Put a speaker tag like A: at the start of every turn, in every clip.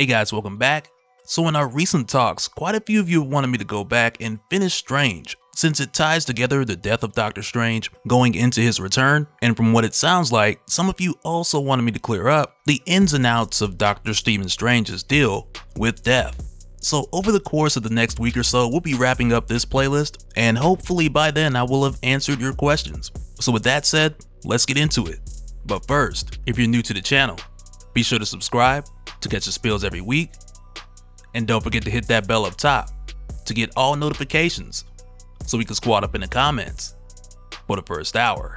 A: Hey guys, welcome back. So in our recent talks, quite a few of you wanted me to go back and finish Strange, since it ties together the death of Doctor Strange going into his return, and from what it sounds like, some of you also wanted me to clear up the ins and outs of Dr. Stephen Strange's deal with death. So over the course of the next week or so, we'll be wrapping up this playlist, and hopefully by then I will have answered your questions. So with that said, let's get into it. But first, if you're new to the channel, be sure to subscribe to catch the spills every week, and don't forget to hit that bell up top to get all notifications so we can squat up in the comments for the first hour.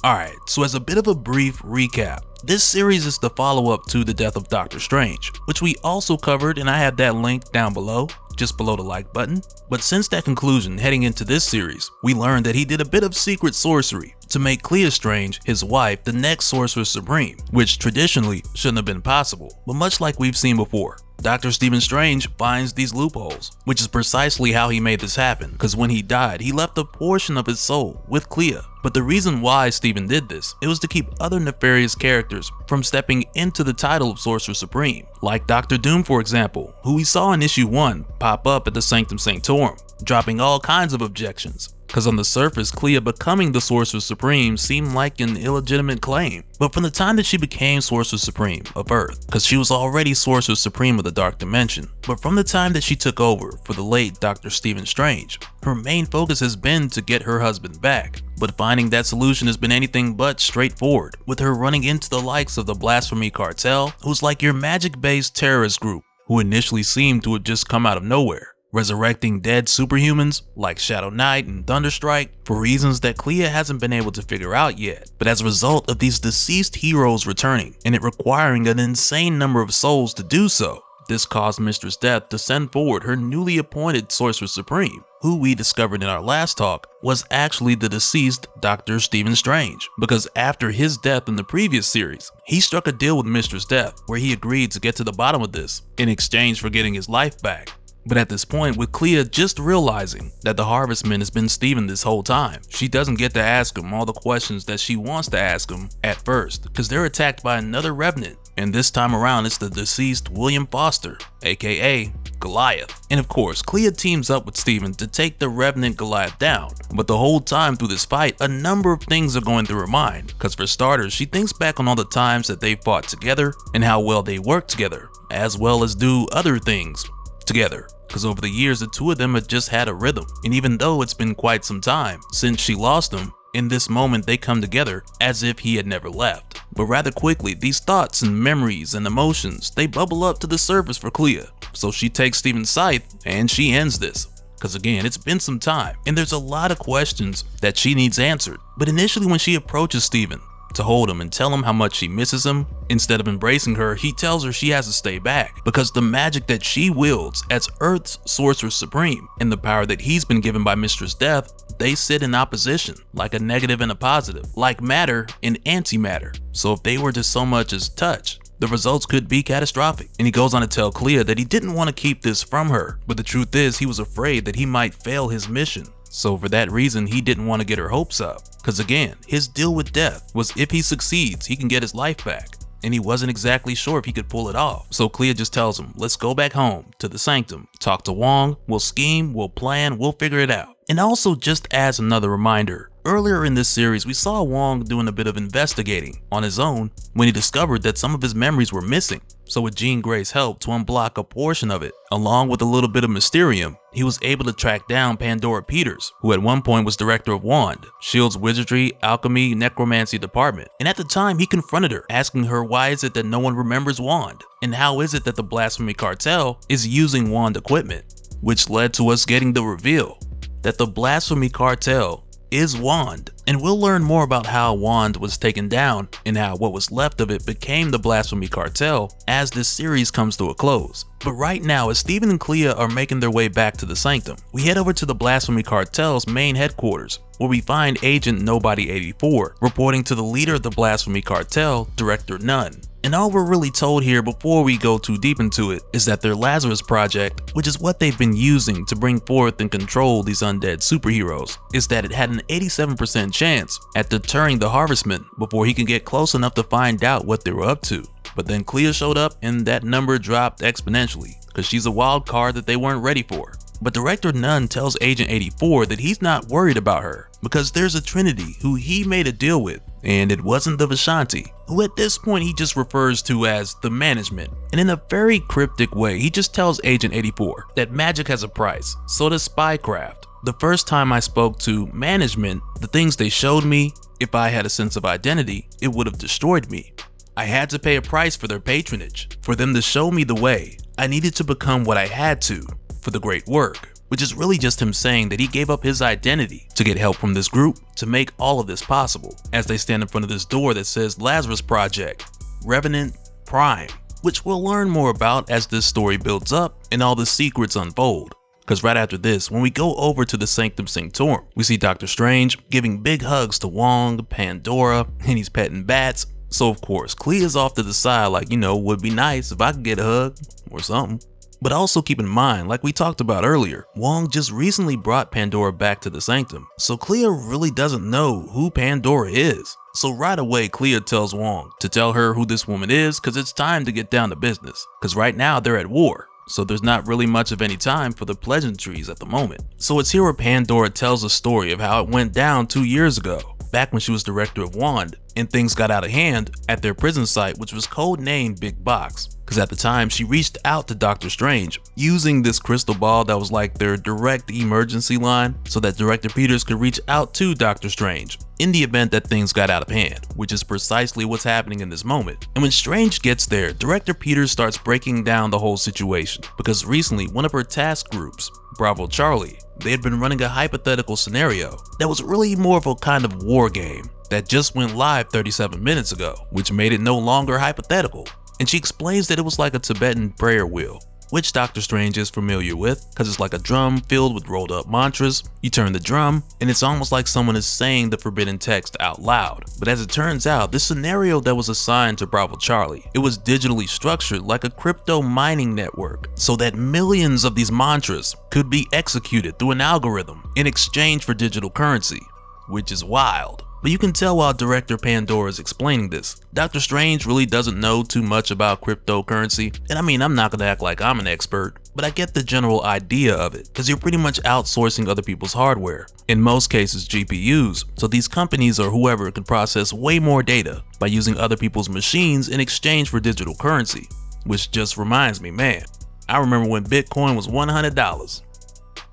A: Alright, so as a bit of a brief recap, this series is the follow-up to The Death of Doctor Strange, which we also covered, and I have that link down below, just below the like button. But since that conclusion, heading into this series, we learned that he did a bit of secret sorcery to make Clea Strange, his wife, the next Sorcerer Supreme, which traditionally shouldn't have been possible. But much like we've seen before, Dr. Stephen Strange finds these loopholes, which is precisely how he made this happen, because when he died, he left a portion of his soul with Clea. But the reason why Stephen did this, it was to keep other nefarious characters from stepping into the title of Sorcerer Supreme, like Doctor Doom for example, who we saw in issue 1 pop up at the Sanctum Sanctorum, dropping all kinds of objections. Because on the surface, Clea becoming the Sorcerer Supreme seemed like an illegitimate claim. But from the time that she became Sorcerer Supreme of Earth, because she was already Sorcerer Supreme of the Dark Dimension, but from the time that she took over for the late Dr. Stephen Strange, her main focus has been to get her husband back. But finding that solution has been anything but straightforward, with her running into the likes of the Blasphemy Cartel, who's like your magic-based terrorist group, who initially seemed to have just come out of nowhere, resurrecting dead superhumans like Shadow Knight and Thunderstrike for reasons that Clea hasn't been able to figure out yet. But as a result of these deceased heroes returning, and it requiring an insane number of souls to do so, this caused Mistress Death to send forward her newly appointed Sorcerer Supreme, who we discovered in our last talk was actually the deceased Dr. Stephen Strange, because after his death in the previous series, he struck a deal with Mistress Death where he agreed to get to the bottom of this in exchange for getting his life back. But at this point, with Clea just realizing that the harvestman has been Stephen this whole time, she doesn't get to ask him all the questions that she wants to ask him at first, because they're attacked by another revenant, and this time around it's the deceased William Foster, aka Goliath. And of course, Clea teams up with Stephen to take the revenant Goliath down, but the whole time through this fight, a number of things are going through her mind, because for starters, she thinks back on all the times that they fought together and how well they worked together, as well as do other things together, because over the years the two of them had just had a rhythm. And even though it's been quite some time since she lost him, in this moment they come together as if he had never left. But rather quickly, these thoughts and memories and emotions, they bubble up to the surface for Clea. So she takes Stephen's scythe and she ends this, because again, it's been some time and there's a lot of questions that she needs answered. But initially when she approaches Stephen to hold him and tell him how much she misses him, instead of embracing her, he tells her she has to stay back because the magic that she wields as Earth's Sorcerer Supreme and the power that he's been given by Mistress Death, they sit in opposition, like a negative and a positive, like matter and antimatter. So if they were to so much as touch, the results could be catastrophic. And he goes on to tell Clea that he didn't want to keep this from her, but the truth is he was afraid that he might fail his mission. So for that reason, he didn't want to get her hopes up, because again, his deal with death was if he succeeds, he can get his life back, and he wasn't exactly sure if he could pull it off. So Clea just tells him, let's go back home to the Sanctum, talk to Wong, we'll scheme, we'll plan, we'll figure it out. And also, just as another reminder, earlier in this series we saw Wong doing a bit of investigating on his own when he discovered that some of his memories were missing. So with Jean Grey's help to unblock a portion of it, along with a little bit of Mysterium, he was able to track down Pandora Peters, who at one point was director of WAND, S.H.I.E.L.D.'s Wizardry, Alchemy, Necromancy department. And at the time he confronted her, asking her why is it that no one remembers WAND, and how is it that the Blasphemy Cartel is using WAND equipment, which led to us getting the reveal that the Blasphemy Cartel is WAND. And we'll learn more about how WAND was taken down and how what was left of it became the Blasphemy Cartel as this series comes to a close. But right now, as Stephen and Clea are making their way back to the Sanctum, we head over to the Blasphemy Cartel's main headquarters, where we find Agent Nobody 84 reporting to the leader of the Blasphemy Cartel, Director Nunn. And all we're really told here before we go too deep into it is that their Lazarus project, which is what they've been using to bring forth and control these undead superheroes, is that it had an 87% chance at deterring the harvestman before he can get close enough to find out what they were up to. But then Clea showed up and that number dropped exponentially, because she's a wild card that they weren't ready for. But Director Nunn tells Agent 84 that he's not worried about her, because there's a Trinity who he made a deal with, and it wasn't the Vishanti, who at this point he just refers to as the management. And in a very cryptic way, he just tells Agent 84 that magic has a price, so does spycraft. The first time I spoke to management, the things they showed me, if I had a sense of identity, it would have destroyed me. I had to pay a price for their patronage, for them to show me the way. I needed to become what I had to, for the great work, which is really just him saying that he gave up his identity to get help from this group to make all of this possible, as they stand in front of this door that says Lazarus Project, Revenant Prime, which we'll learn more about as this story builds up and all the secrets unfold. Because right after this, when we go over to the Sanctum Sanctorum, we see Doctor Strange giving big hugs to Wong, Pandora, and he's petting bats. So of course, Clea's off to the side like, would be nice if I could get a hug or something. But also keep in mind, like we talked about earlier, Wong just recently brought Pandora back to the Sanctum, so Clea really doesn't know who Pandora is. So right away, Clea tells Wong to tell her who this woman is, because it's time to get down to business, because right now they're at war. So there's not really much of any time for the pleasantries at the moment. So it's here where Pandora tells a story of how it went down 2 years ago, back when she was director of Wand, and things got out of hand at their prison site, which was codenamed Big Box, because at the time she reached out to Doctor Strange using this crystal ball that was like their direct emergency line, so that Director Peters could reach out to Doctor Strange in the event that things got out of hand, which is precisely what's happening in this moment. And when Strange gets there, Director Peters starts breaking down the whole situation, because recently one of her task groups, Bravo Charlie, they had been running a hypothetical scenario that was really more of a kind of war game that just went live 37 minutes ago, which made it no longer hypothetical. And she explains that it was like a Tibetan prayer wheel, which Doctor Strange is familiar with, because it's like a drum filled with rolled up mantras. You turn the drum, and it's almost like someone is saying the forbidden text out loud. But as it turns out, this scenario that was assigned to Bravo Charlie, it was digitally structured like a crypto mining network, so that millions of these mantras could be executed through an algorithm in exchange for digital currency, which is wild. But you can tell while Director Pandora is explaining this, Doctor Strange really doesn't know too much about cryptocurrency. And I mean, I'm not gonna act like I'm an expert, but I get the general idea of it, because you're pretty much outsourcing other people's hardware, in most cases GPUs, so these companies or whoever can process way more data by using other people's machines in exchange for digital currency. Which just reminds me, man, I remember when Bitcoin was $100,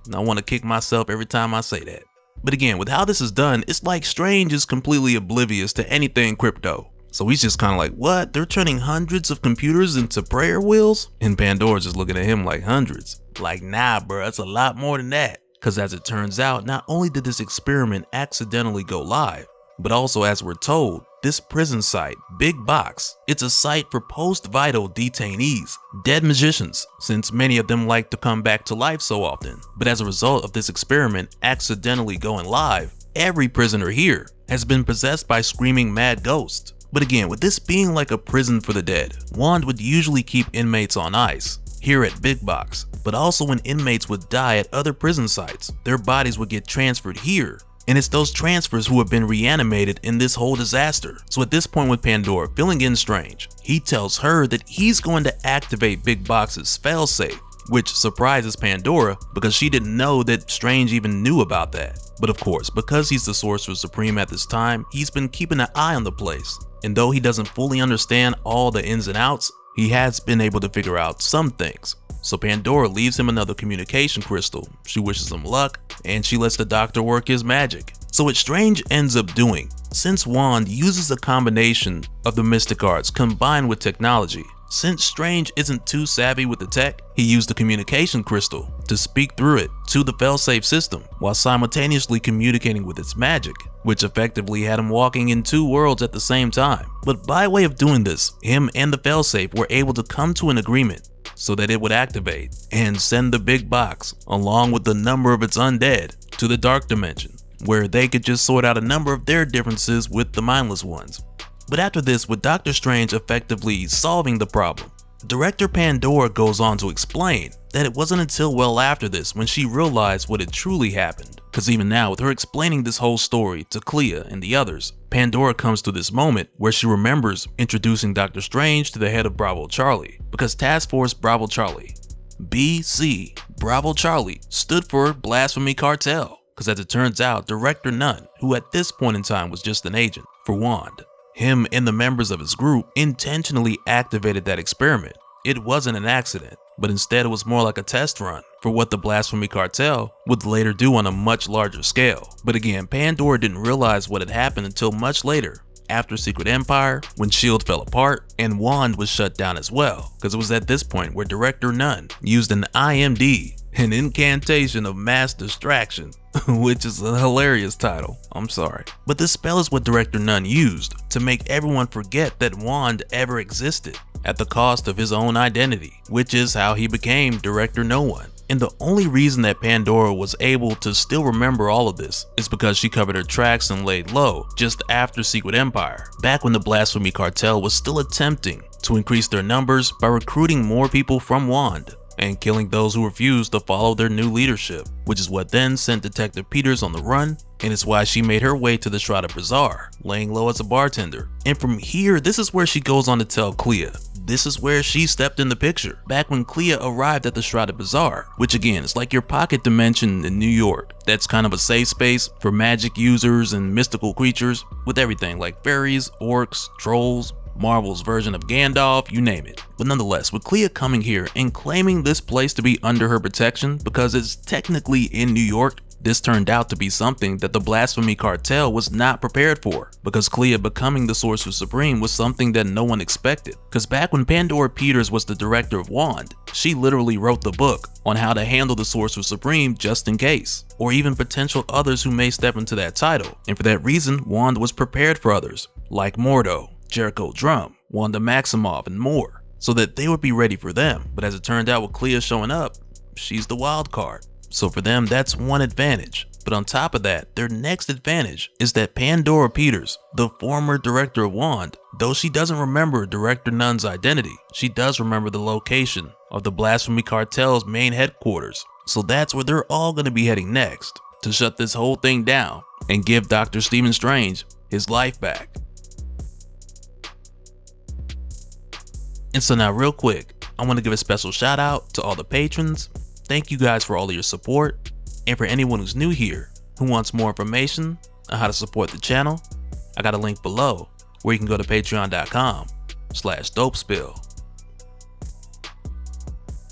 A: and I want to kick myself every time I say that. But again, with how this is done, it's like Strange is completely oblivious to anything crypto. So he's just kind of like, what? They're turning hundreds of computers into prayer wheels? And Pandora's just looking at him like, hundreds? Like, nah, bro, it's a lot more than that. Because as it turns out, not only did this experiment accidentally go live, but also, as we're told, this prison site, Big Box, it's a site for post-vital detainees, dead magicians, since many of them like to come back to life so often. But as a result of this experiment accidentally going live, every prisoner here has been possessed by screaming mad ghosts. But again, with this being like a prison for the dead, Wand would usually keep inmates on ice here at Big Box, but also when inmates would die at other prison sites, their bodies would get transferred here. And it's those transfers who have been reanimated in this whole disaster. So at this point with Pandora filling in Strange, he tells her that he's going to activate Big Box's failsafe, which surprises Pandora because she didn't know that Strange even knew about that. But of course, because he's the Sorcerer Supreme at this time, he's been keeping an eye on the place. And though he doesn't fully understand all the ins and outs, he has been able to figure out some things. So Pandora leaves him another communication crystal, she wishes him luck, and she lets the doctor work his magic. So what Strange ends up doing, since Wand uses a combination of the mystic arts combined with technology, since Strange isn't too savvy with the tech, he used the communication crystal to speak through it to the failsafe system while simultaneously communicating with its magic, which effectively had him walking in two worlds at the same time. But by way of doing this, him and the failsafe were able to come to an agreement so that it would activate and send the Big Box along with the number of its undead to the dark dimension, where they could just sort out a number of their differences with the mindless ones. But after this, with Doctor Strange effectively solving the problem, Director Pandora goes on to explain that it wasn't until well after this when she realized what had truly happened. Cause even now, with her explaining this whole story to Clea and the others, Pandora comes to this moment where she remembers introducing Dr. Strange to the head of Bravo Charlie, because Task Force Bravo Charlie, BC Bravo Charlie, stood for Blasphemy Cartel. Cause as it turns out, Director Nunn, who at this point in time was just an agent for Wand, him and the members of his group intentionally activated that experiment. It wasn't an accident, but instead it was more like a test run for what the Blasphemy Cartel would later do on a much larger scale. But again, Pandora didn't realize what had happened until much later, after Secret Empire, when S.H.I.E.L.D. fell apart and Wand was shut down as well, because it was at this point where Director Nunn used an IMD, an incantation of mass distraction, which is a hilarious title, I'm sorry. But this spell is what Director Nunn used to make everyone forget that Wand ever existed, at the cost of his own identity, which is how he became Director No One. And the only reason that Pandora was able to still remember all of this is because she covered her tracks and laid low just after Secret Empire, back when the Blasphemy Cartel was still attempting to increase their numbers by recruiting more people from Wand and killing those who refused to follow their new leadership, which is what then sent Detective Peters on the run, and it's why she made her way to the Shrouded Bazaar, laying low as a bartender. And from here, this is where she goes on to tell Clea. This is where she stepped in the picture, back when Clea arrived at the Shrouded Bazaar, which again is like your pocket dimension in New York. That's kind of a safe space for magic users and mystical creatures, with everything like fairies, orcs, trolls, Marvel's version of Gandalf, you name it. But nonetheless, with Clea coming here and claiming this place to be under her protection because it's technically in New York, this turned out to be something that the Blasphemy Cartel was not prepared for, because Clea becoming the Sorcerer Supreme was something that no one expected. Because back when Pandora Peters was the director of Wand, she literally wrote the book on how to handle the Sorcerer Supreme just in case, or even potential others who may step into that title. And for that reason, Wand was prepared for others, like Mordo, Jericho Drum, Wanda Maximoff, and more, so that they would be ready for them. But as it turned out with Clea showing up, she's the wild card. So for them, that's one advantage. But on top of that, their next advantage is that Pandora Peters, the former director of Wand, though she doesn't remember Director Nunn's identity, she does remember the location of the Blasphemy Cartel's main headquarters. So that's where they're all going to be heading next, to shut this whole thing down and give Dr. Stephen Strange his life back. And so now real quick, I want to give a special shout out to all the patrons. Thank you guys for all of your support. And for anyone who's new here who wants more information on how to support the channel, I got a link below where you can go to patreon.com/DopeSpill.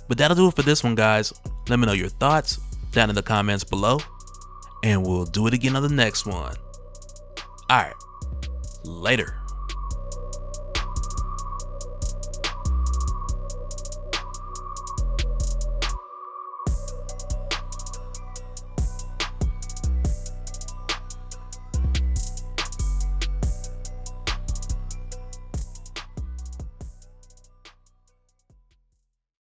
A: But that'll do it for this one, guys. Let me know your thoughts down in the comments below, and we'll do it again on the next one. Alright, later.